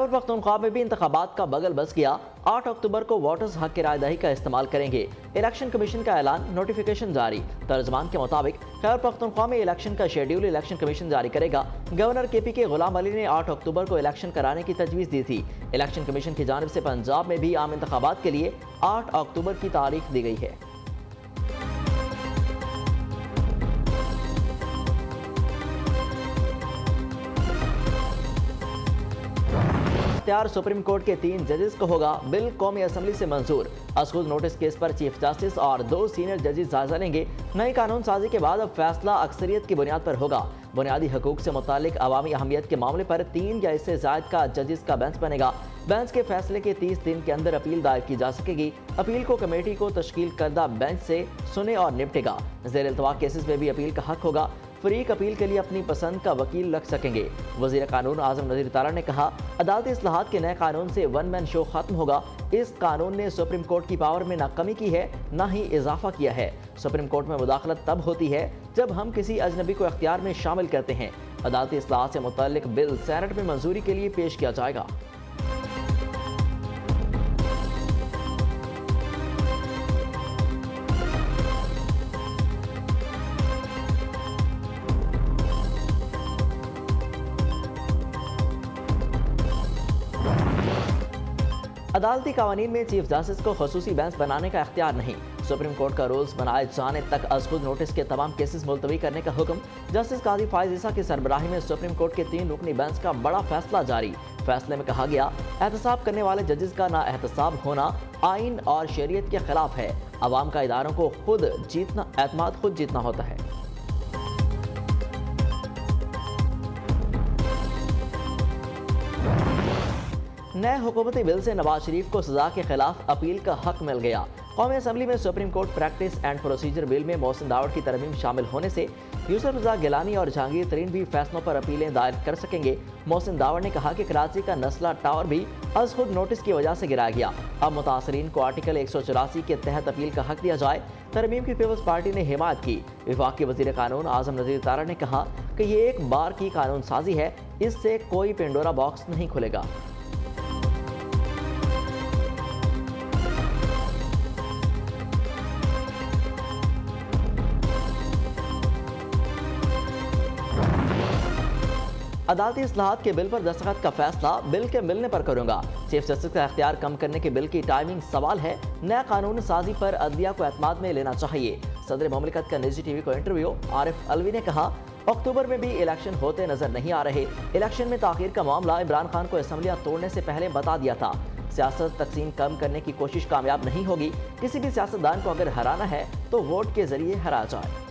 खैबर पख्तूनख्वा में भी इंतखाबात का बगल बस गया। 8 अक्टूबर को वोटर्स हक की रायदही का इस्तेमाल करेंगे। इलेक्शन कमीशन का ऐलान, नोटिफिकेशन जारी। तर्जमान के मुताबिक खैबर पख्तूनख्वा में इलेक्शन का शेड्यूल इलेक्शन कमीशन जारी करेगा। गवर्नर KP के गुलाम अली ने 8 अक्टूबर को इलेक्शन कराने की तजवीज़ दी थी। इलेक्शन कमीशन की जानिब से पंजाब में भी आम इंतखाबात के लिए 8 अक्टूबर की तारीख दी गई है। इख्तियार सुप्रीम कोर्ट के 3 जजेस को होगा। बिल कौमी असम्बली से मंजूर। असखुद नोटिस केस पर चीफ जस्टिस और 2 सीनियर जजेस जायजा लेंगे। नई कानून साजी के बाद अब फैसला अक्सरियत की बुनियाद पर होगा। बुनियादी हकूक से मुतालिक अवामी अहमियत के मामले पर 3 या इससे ज़ायद का जजेस का बेंच बनेगा। बेंच के फैसले के 30 दिन के अंदर अपील दायर की जा सकेगी। अपील को कमेटी को तश्कील करदा बेंच से सुने और निपटेगा। ज़ेर इल्तवा केसेस में भी अपील का हक होगा। फरीक अपील के लिए अपनी पसंद का वकील रख सकेंगे। वज़ीर कानून आज़म नज़ीर तारा ने कहा, अदालती इस्लाहात के नए कानून से वन मैन शो खत्म होगा। इस कानून ने सुप्रीम कोर्ट की पावर में ना कमी की है ना ही इजाफा किया है। सुप्रीम कोर्ट में मुदाखलत तब होती है जब हम किसी अजनबी को इख्तियार में शामिल करते हैं। अदालती इस्लाहात से मुतल्लिक बिल सेनेट में मंजूरी के लिए पेश किया जाएगा। अदालती कानून में चीफ जस्टिस को खसूसी बेंच बनाने का इख्तियार नहीं। सुप्रीम कोर्ट का रूल्स बनाए जाने तक अज़खुद नोटिस के तमाम केसेस मुलतवी करने का हुक्म। जस्टिस काजी फाइज ईसा की सरबराही में सुप्रीम कोर्ट के 3 रुकनी बेंच का बड़ा फैसला जारी। फैसले में कहा गया, एहतसाब करने वाले जजेस का ना एहतसाब होना आइन और शरीयत के खिलाफ है। अवाम का इदारों को खुद जीतना, एतमाद खुद जीतना होता है। नए हुकूमती बिल से नवाज शरीफ को सजा के खिलाफ अपील का हक मिल गया। कौमी असम्बली में supreme court practice and procedure bill में मोहसिन दावड़ की तरमीम शामिल होने से यूसुफ रज़ा गिलानी और जहांगीर तरीन भी फैसलों पर अपीलें दायर कर सकेंगे। मोहसिन दावड़ ने कहा कि कराची का नस्ला टावर भी अज़खुद नोटिस की वजह से गिराया गया। अब मुतासरीन को आर्टिकल 184 के तहत अपील का हक दिया जाए। तरमीम की पीपल्स पार्टी ने हिमायत की। विफाक के वज़ीर कानून आज़म नज़ीर तारा ने कहा कि ये एक बार की कानून साजी है, इससे कोई पेंडोरा बॉक्स नहीं खुलेगा। अदालती इस्लाहात के बिल पर दस्तखत का फैसला बिल के मिलने पर करूंगा। चीफ जस्टिस का इख्तियार कम करने के बिल की टाइमिंग सवाल है। नया कानून साजी पर अदलिया को एतमाद में लेना चाहिए। सदर मुमलिकत का निजी TV को इंटरव्यू। आरिफ अलवी ने कहा, अक्टूबर में भी इलेक्शन होते नजर नहीं आ रहे। इलेक्शन में ताखीर का मामला इमरान खान को असम्बलियां तोड़ने से पहले बता दिया था। सियासत तकसीम कम करने की कोशिश कामयाब नहीं होगी। किसी भी सियासतदान को अगर हराना है तो वोट के जरिए हरा जाए।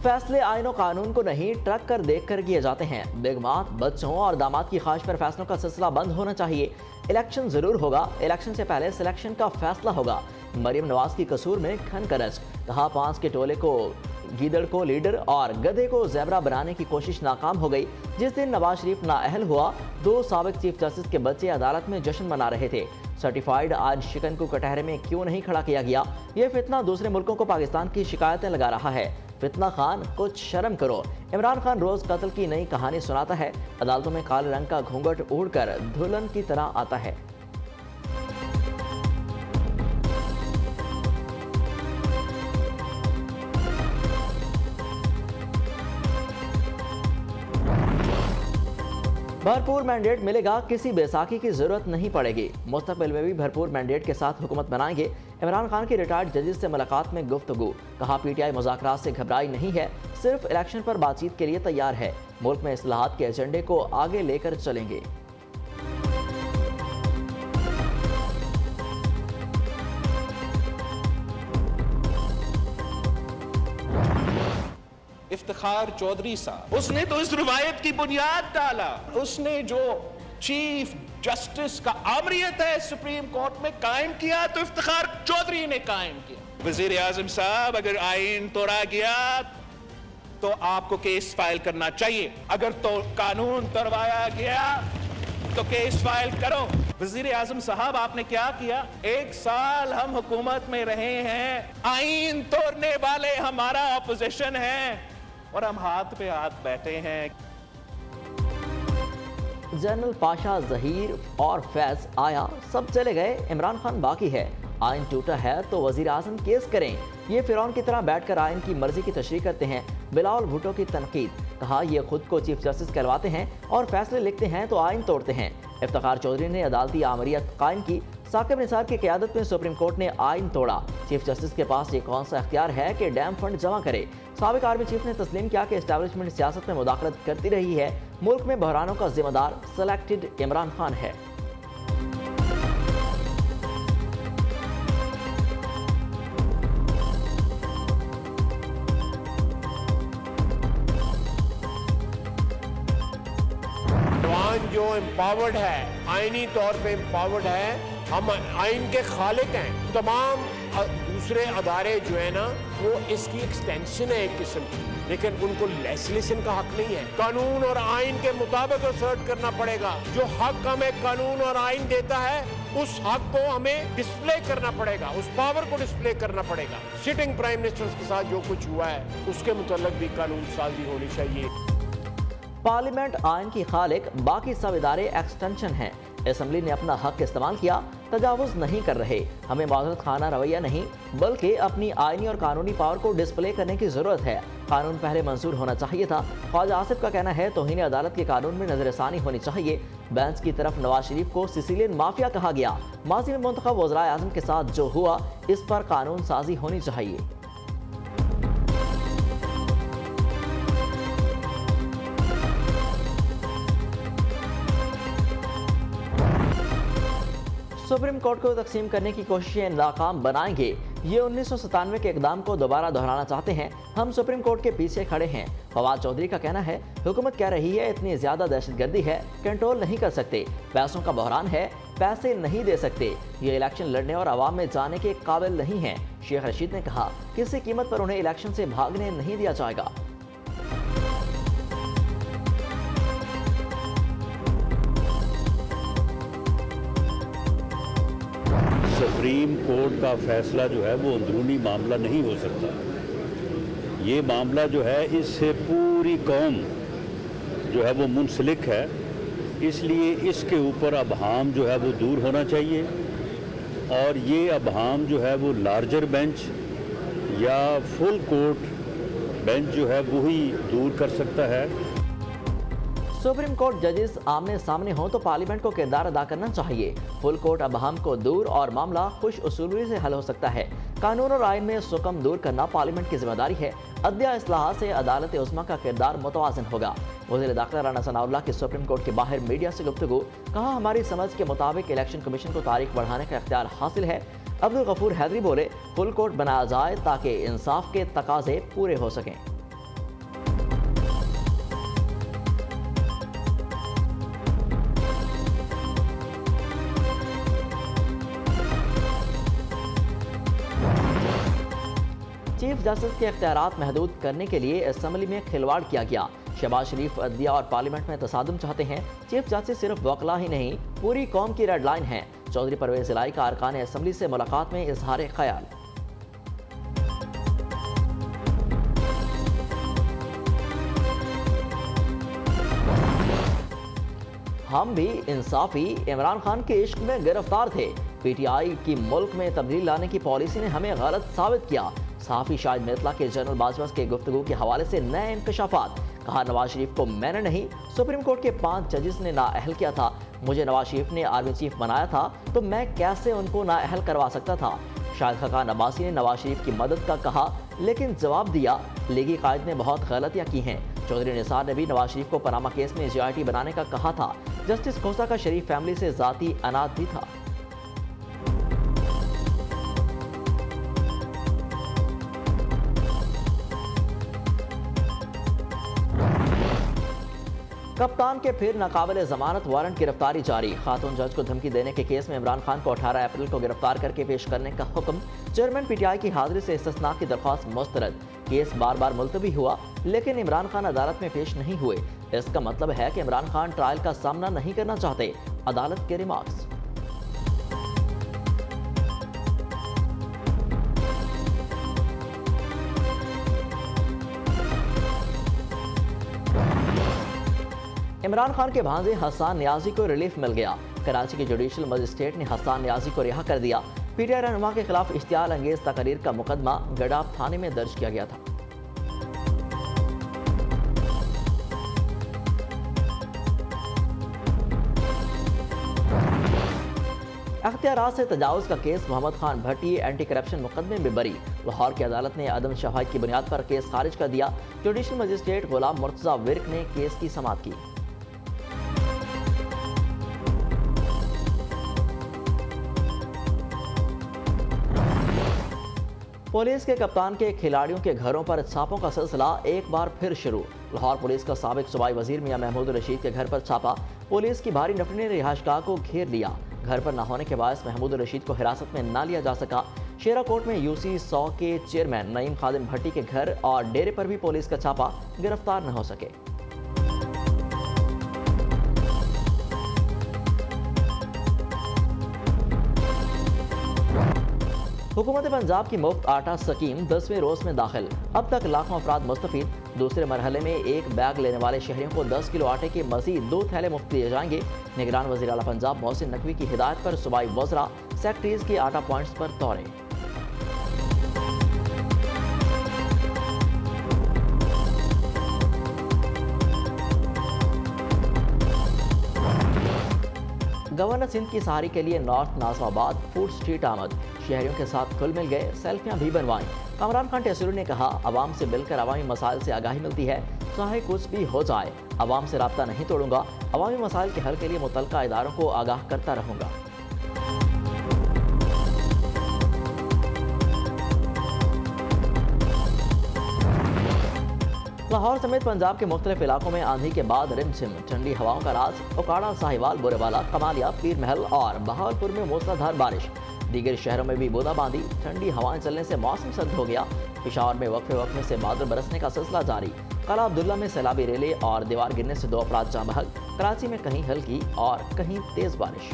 फैसले आईन और कानून को नहीं, ट्रक कर देख कर किए जाते हैं। बेगमात, बच्चों और दामाद की ख्वाहिश पर फैसलों का सिलसिला बंद होना चाहिए। इलेक्शन जरूर होगा, इलेक्शन से पहले सिलेक्शन का फैसला होगा। मरियम नवाज की कसूर में खन करज। कहा, 5 के टोले को गीदड़ को लीडर और गधे को ज़ेबरा बनाने की कोशिश नाकाम हो गई। जिस दिन नवाज शरीफ नाअहल हुआ, 2 साबिक चीफ जस्टिस के बच्चे अदालत में जश्न मना रहे थे। सर्टिफाइड आज शिकन को कटहरे में क्यों नहीं खड़ा किया गया? ये फितना दूसरे मुल्कों को पाकिस्तान की शिकायतें लगा रहा है। फितना खान, कुछ शर्म करो। इमरान खान रोज कत्ल की नई कहानी सुनाता है। अदालतों में काले रंग का घूंघट उड़कर दुल्हन की तरह आता है। भरपूर मैंडेट मिलेगा, किसी बैसाखी की जरूरत नहीं पड़ेगी। मुस्तकबिल में भी भरपूर मैंडेट के साथ हुकूमत बनाएंगे। इमरान खान की रिटायर्ड जजेस से मुलाकात में गुफ्तगू। कहा, PTI मुज़ाकरात से घबराई नहीं है, सिर्फ इलेक्शन पर बातचीत के लिए तैयार है। मुल्क में इस्लाहात के एजेंडे को आगे लेकर चलेंगे। इफ्तिखार चौधरी साहब, उसने तो इस रिवायत की बुनियाद डाला। उसने जो चीफ जस्टिस का आमरियत है सुप्रीम कोर्ट में कायम किया, तो इफ्तिखार चौधरी ने कायम किया। वजीर आजम साहब, अगर आइन तोड़ा गया तो आपको केस फाइल करना चाहिए। अगर तो कानून तोड़वाया गया तो केस फाइल करो। वजीर आजम साहब, आपने क्या किया? 1 साल हम हुकूमत में रहे हैं, आईन तोड़ने वाले हमारा ऑपोजिशन है और हम हाथ पे हाथ बैठे हैं। जनरल पाशा, जहीर और फैज आया, सब चले गए, इमरान खान बाकी है। आइन टूटा है तो वजीर आजम केस करें। ये फिरौन की तरह बैठकर आइन की मर्जी की तशरीह करते हैं। बिलावल भुट्टो की तनकीद, कहा ये खुद को चीफ जस्टिस कहलवाते हैं और फैसले लिखते हैं तो आइन तोड़ते हैं। इफ्तिखार चौधरी ने अदालती आमरीत कायम की। साकिब निसार की क़यादत में सुप्रीम कोर्ट ने आइन तोड़ा। चीफ जस्टिस के पास ये कौन सा इख्तियार है कि डैम फंड जमा करे। साबिक आर्मी चीफ ने तस्लीम किया कि एस्टैब्लिशमेंट सियासत में मुदाखलत करती रही है। मुल्क में बहरानों का जिम्मेदार सेलेक्टेड इमरान खान है। जो एम्पावर्ड है, आईनी तौर पे एम्पावर्ड है, हम आइन के खालिक हैं। तमाम दूसरे अदारे जो है ना, वो इसकी एक्सटेंशन है एक किस्म की, लेकिन उनको लेजिस्लेशन का हक नहीं है। कानून और आइन के मुताबिक असर्ट करना पड़ेगा। जो हक हमें कानून और आइन देता है, उस हक को हमें डिस्प्ले करना पड़ेगा, उस पावर को डिस्प्ले करना पड़ेगा। सिटिंग प्राइम मिनिस्टर के साथ जो कुछ हुआ है, उसके मुताल्लिक भी कानून साजी होनी चाहिए। पार्लियामेंट आइन की खालिक, बाकी सब इदारे एक्सटेंशन हैं। असम्बली ने अपना हक इस्तेमाल किया, तजावुज नहीं कर रहे। हमें माजरत खाना रवैया नहीं, बल्कि अपनी आइनी और कानूनी पावर को डिस्प्ले करने की जरूरत है। कानून पहले मंजूर होना चाहिए था। ख्वाजा आसिफ का कहना है तौहीन अदालत के कानून में नजरसानी होनी चाहिए। बेंच की तरफ नवाज शरीफ को सिसिलियन माफिया कहा गया। माजी में मुंतखब वज़राए आज़म के साथ जो हुआ, इस पर कानून साजी होनी चाहिए। सुप्रीम कोर्ट को तकसीम करने की कोशिशें नाकाम बनाएंगे। ये 1997 के इकदाम को दोबारा दोहराना चाहते हैं। हम सुप्रीम कोर्ट के पीछे खड़े हैं। फवाद चौधरी का कहना है हुकूमत कह रही है इतनी ज्यादा दहशतगर्दी है, कंट्रोल नहीं कर सकते, पैसों का बहरान है, पैसे नहीं दे सकते, ये इलेक्शन लड़ने और आवाम में जाने के काबिल नहीं है। शेख रशीद ने कहा किसी कीमत पर उन्हें इलेक्शन से भागने नहीं दिया जाएगा। सुप्रीम कोर्ट का फैसला जो है वो अंदरूनी मामला नहीं हो सकता। ये मामला जो है इससे पूरी कौम जो है वो मुंसलिक है, इसलिए इसके ऊपर अबहाम जो है वो दूर होना चाहिए और ये अबहाम जो है वो लार्जर बेंच या फुल कोर्ट बेंच जो है वही दूर कर सकता है। सुप्रीम कोर्ट जजेस आमने सामने हो तो पार्लियामेंट को किरदार अदा करना चाहिए। फुल कोर्ट अबहम को दूर और मामला खुश उसूली से हल हो सकता है। कानून और आइन में सुकम दूर करना पार्लियामेंट की जिम्मेदारी है। अदलिया इस्लाहात से अदालत उस्मा का किरदार मुतवाज़िन होगा। वज़ीर दाखिला राना सनाउल्लाह की सुप्रीम कोर्ट के बाहर मीडिया से गुफ्तगू, कहा हमारी समझ के मुताबिक इलेक्शन कमीशन को तारीख बढ़ाने का इख्तियार हासिल है। अब्दुल गफूर हैदरी बोले फुल कोर्ट बनाया जाए ताकि इंसाफ के तकाजे पूरे हो सकें। चीफ जस्टिस के इख्तियारात महदूद करने के लिए असम्बली में खिलवाड़ किया गया। शहबाज शरीफ अदलिया और पार्लियामेंट में तसादुम चाहते हैं। चीफ जस्टिस सिर्फ वकला ही नहीं, पूरी कौम की रेड लाइन है। चौधरी परवेज इलाई का अरकान असम्बली से मुलाकात में इजहार ख्याल। हम भी इंसाफी इमरान खान के इश्क में गिरफ्तार थे। पीटीआई की मुल्क में तब्दीली लाने की पॉलिसी ने हमें गलत साबित किया। सहाफ़ी शाहिद मिर्तला के जनरल बाजवा के गुफ्तगू के हवाले से नए इंकशाफात, कहा नवाज शरीफ को मैंने नहीं, सुप्रीम कोर्ट के 5 जजेस ने नाअहल किया था। मुझे नवाज शरीफ ने आर्मी चीफ बनाया था तो मैं कैसे उनको नाअहल करवा सकता था। शाहिद खकान अब्बासी ने नवाज शरीफ की मदद का कहा, लेकिन जवाब दिया लीगी कायद ने बहुत गलतियां की हैं। चौधरी निसार ने भी नवाज शरीफ को पनामा केस में JIT बनाने का कहा था। जस्टिस खोसा का शरीफ फैमिली से जाती अनाद भी था। कप्तान के फिर नाकाबिल जमानत वारंट गिरफ्तारी जारी। खातून जज को धमकी देने के केस में इमरान खान को 18 अप्रैल को गिरफ्तार करके पेश करने का हुक्म। चेयरमैन PTI की हाजिरी से इस्तिस्ना की दरख्वास्त मुस्तरद। केस बार बार मुलतवी हुआ लेकिन इमरान खान अदालत में पेश नहीं हुए। इसका मतलब है कि इमरान खान ट्रायल का सामना नहीं करना चाहते। अदालत के रिमार्क्स। इमरान खान के भांजे हसन नियाजी को रिलीफ मिल गया। कराची के जुडिशल मजिस्ट्रेट ने हसन नियाजी को रिहा कर दिया। पीटीआई रहनुमा के खिलाफ इश्तियाल अंगेज तकरीर का मुकदमा गडाब थाने में दर्ज किया गया था। अख्तियारात से तजावुज का केस मोहम्मद खान भट्टी एंटी करप्शन मुकदमे में बरी। लाहौर की अदालत ने अदम शवाहिद की बुनियाद पर केस खारिज कर दिया। जुडिशल मजिस्ट्रेट गुलाम मुर्तजा विर्क ने केस की समाअत की। पुलिस के कप्तान के खिलाड़ियों के घरों पर छापों का सिलसिला एक बार फिर शुरू। लाहौर पुलिस का साबिक सूबाई वजीर मियां महमूद रशीद के घर पर छापा। पुलिस की भारी नफरी ने रिहायशगाह को घेर लिया। घर पर न होने के बायस महमूद रशीद को हिरासत में न लिया जा सका। शेरा कोर्ट में यूसी 100 के चेयरमैन नईम खादिम भट्टी के घर और डेरे पर भी पुलिस का छापा, गिरफ्तार न हो सके। हुकूमत पंजाब की मुफ्त आटा स्कीम 10वें रोज में दाखिल। अब तक लाखों अफराद मुस्तफीद। दूसरे मरहले में एक बैग लेने वाले शहरियों को 10 किलो आटे के मजीद 2 थैले मुफ्त दिए जाएंगे। निगरान वज़ीर आला पंजाब मोहसिन नकवी की हिदायत पर सूबाई वज़रा सेक्रेटरीज के आटा पॉइंट्स पर दौरे। गवर्नर सिंध की सहारी के लिए नॉर्थ नाज़िमाबाद फूड स्ट्रीट आमद। शहरियों के साथ खुल मिल गए, सेल्फियां भी बनवाईं। कामरान खान टेसरू ने कहा, अवाम से मिलकर अवामी मसाइल से आगाही मिलती है, चाहे कुछ भी हो जाए। अवाम से राब्ता नहीं तोड़ूंगा, अवामी मसाइल के हल के लिए मुतल्लिका इदारों को आगाह करता रहूंगा। लाहौर समेत पंजाब के मुख्तलिफ इलाकों में आंधी के बाद रिमझिम ठंडी हवाओं का राज। उकाड़ा, साहिवाल, बुरेवाला, कमालिया, पीर महल और बहावलपुर में मूसलाधार बारिश। दीगर शहरों में भी बूंदाबांदी। ठंडी हवाएं चलने से मौसम सर्द हो गया। पेशावर में वक्फे वक्फे से बादल बरसने का सिलसिला जारी। कला अब्दुल्ला में सैलाबी रेले और दीवार गिरने से 2 अफराद जाँ बहक। कराची में कहीं हल्की और कहीं तेज बारिश।